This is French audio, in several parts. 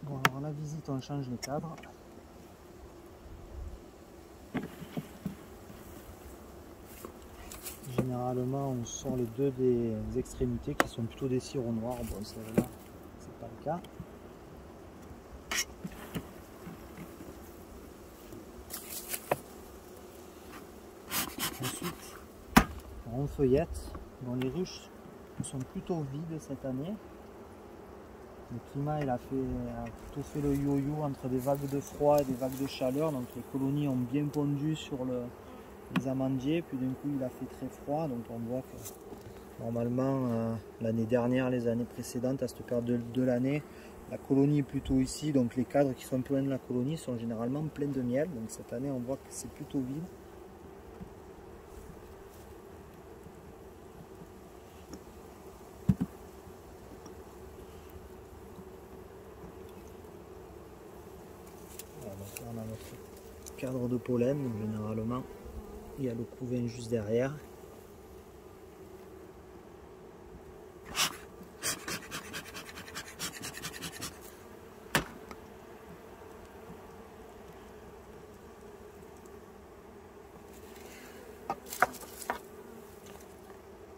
Bon, alors à la visite, on change les cadres. Généralement, on sort les deux des extrémités qui sont plutôt des ciraux noirs. Bon, celle-là, c'est pas le cas. Ensuite, on feuillette. Bon, les ruches sont plutôt vides cette année. Le climat a plutôt fait le yo-yo entre des vagues de froid et des vagues de chaleur. Donc les colonies ont bien pondu sur les amandiers. Puis d'un coup, il a fait très froid. Donc on voit que normalement, l'année dernière, les années précédentes, à cette période de l'année, la colonie est plutôt ici. Donc les cadres qui sont pleins de la colonie sont généralement pleins de miel. Donc cette année, on voit que c'est plutôt vide. Donc là, on a notre cadre de pollen, donc généralement il y a le couvain juste derrière.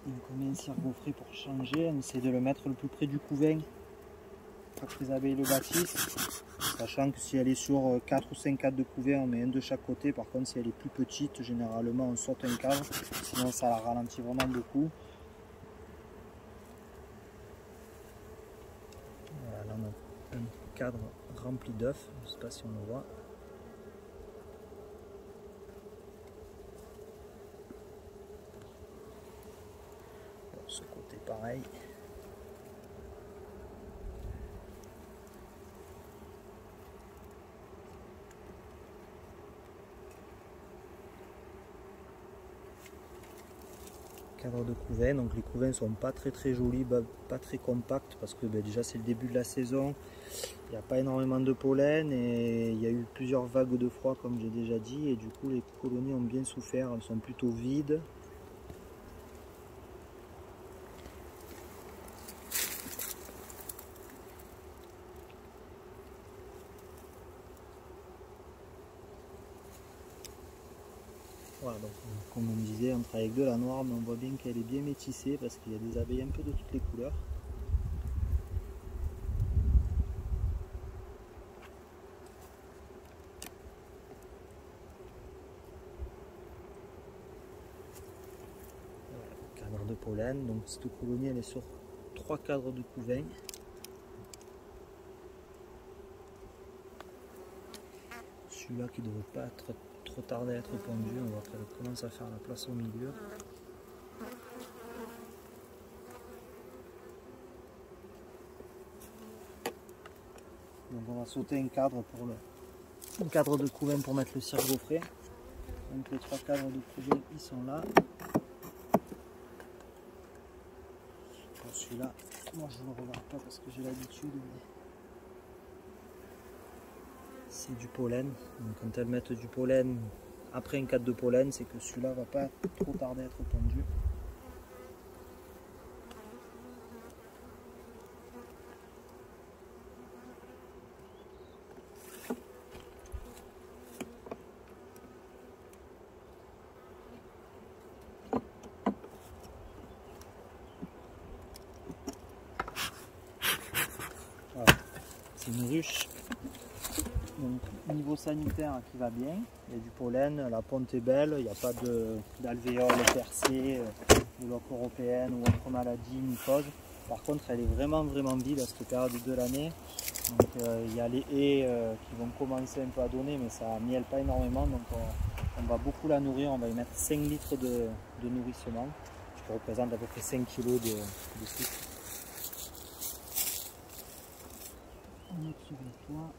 Donc on met un cirgeau frais pour changer, on essaie de le mettre le plus près du couvain pour que les abeilles le bâtissent. Sachant que si elle est sur 4 ou 5 cadres de couvain, on met un de chaque côté. Par contre, si elle est plus petite, généralement on saute un cadre, sinon ça la ralentit vraiment beaucoup. Voilà, là on a un cadre rempli d'œufs, je ne sais pas si on le voit. Bon, ce côté pareil. Cadre de couvain, donc les couvains sont pas très jolis, pas très compacts parce que déjà c'est le début de la saison, il n'y a pas énormément de pollen et il y a eu plusieurs vagues de froid comme j'ai déjà dit, et du coup les colonies ont bien souffert, elles sont plutôt vides. Voilà, donc comme on disait, on travaille avec de la noire, mais on voit bien qu'elle est bien métissée parce qu'il y a des abeilles un peu de toutes les couleurs. Voilà, cadre de pollen, donc cette colonie elle est sur 3 cadres de couvain. Celui-là qui ne devrait pas être trop tardé à être pondu, on voit qu'elle commence à faire la place au milieu. Donc on va sauter un cadre un cadre de couvain pour mettre le cirgeau frais. Donc les 3 cadres de couvain ils sont là. Pour celui-là, moi je ne le regarde pas parce que j'ai l'habitude. C'est du pollen. Donc quand elles mettent du pollen après un cadre de pollen, c'est que celui-là va pas trop tarder à être pondu. Voilà. C'est une ruche. Donc niveau sanitaire qui va bien, il y a du pollen, la ponte est belle, il n'y a pas d'alvéole percée, de loque européenne ou autre maladie, mycose. Par contre elle est vraiment vide à cette période de l'année. Donc il y a les haies qui vont commencer un peu à donner, mais ça mielle pas énormément, donc on va beaucoup la nourrir, on va y mettre 5 litres de nourrissement, ce qui représente à peu près 5 kg de sucre. On est sur le toit.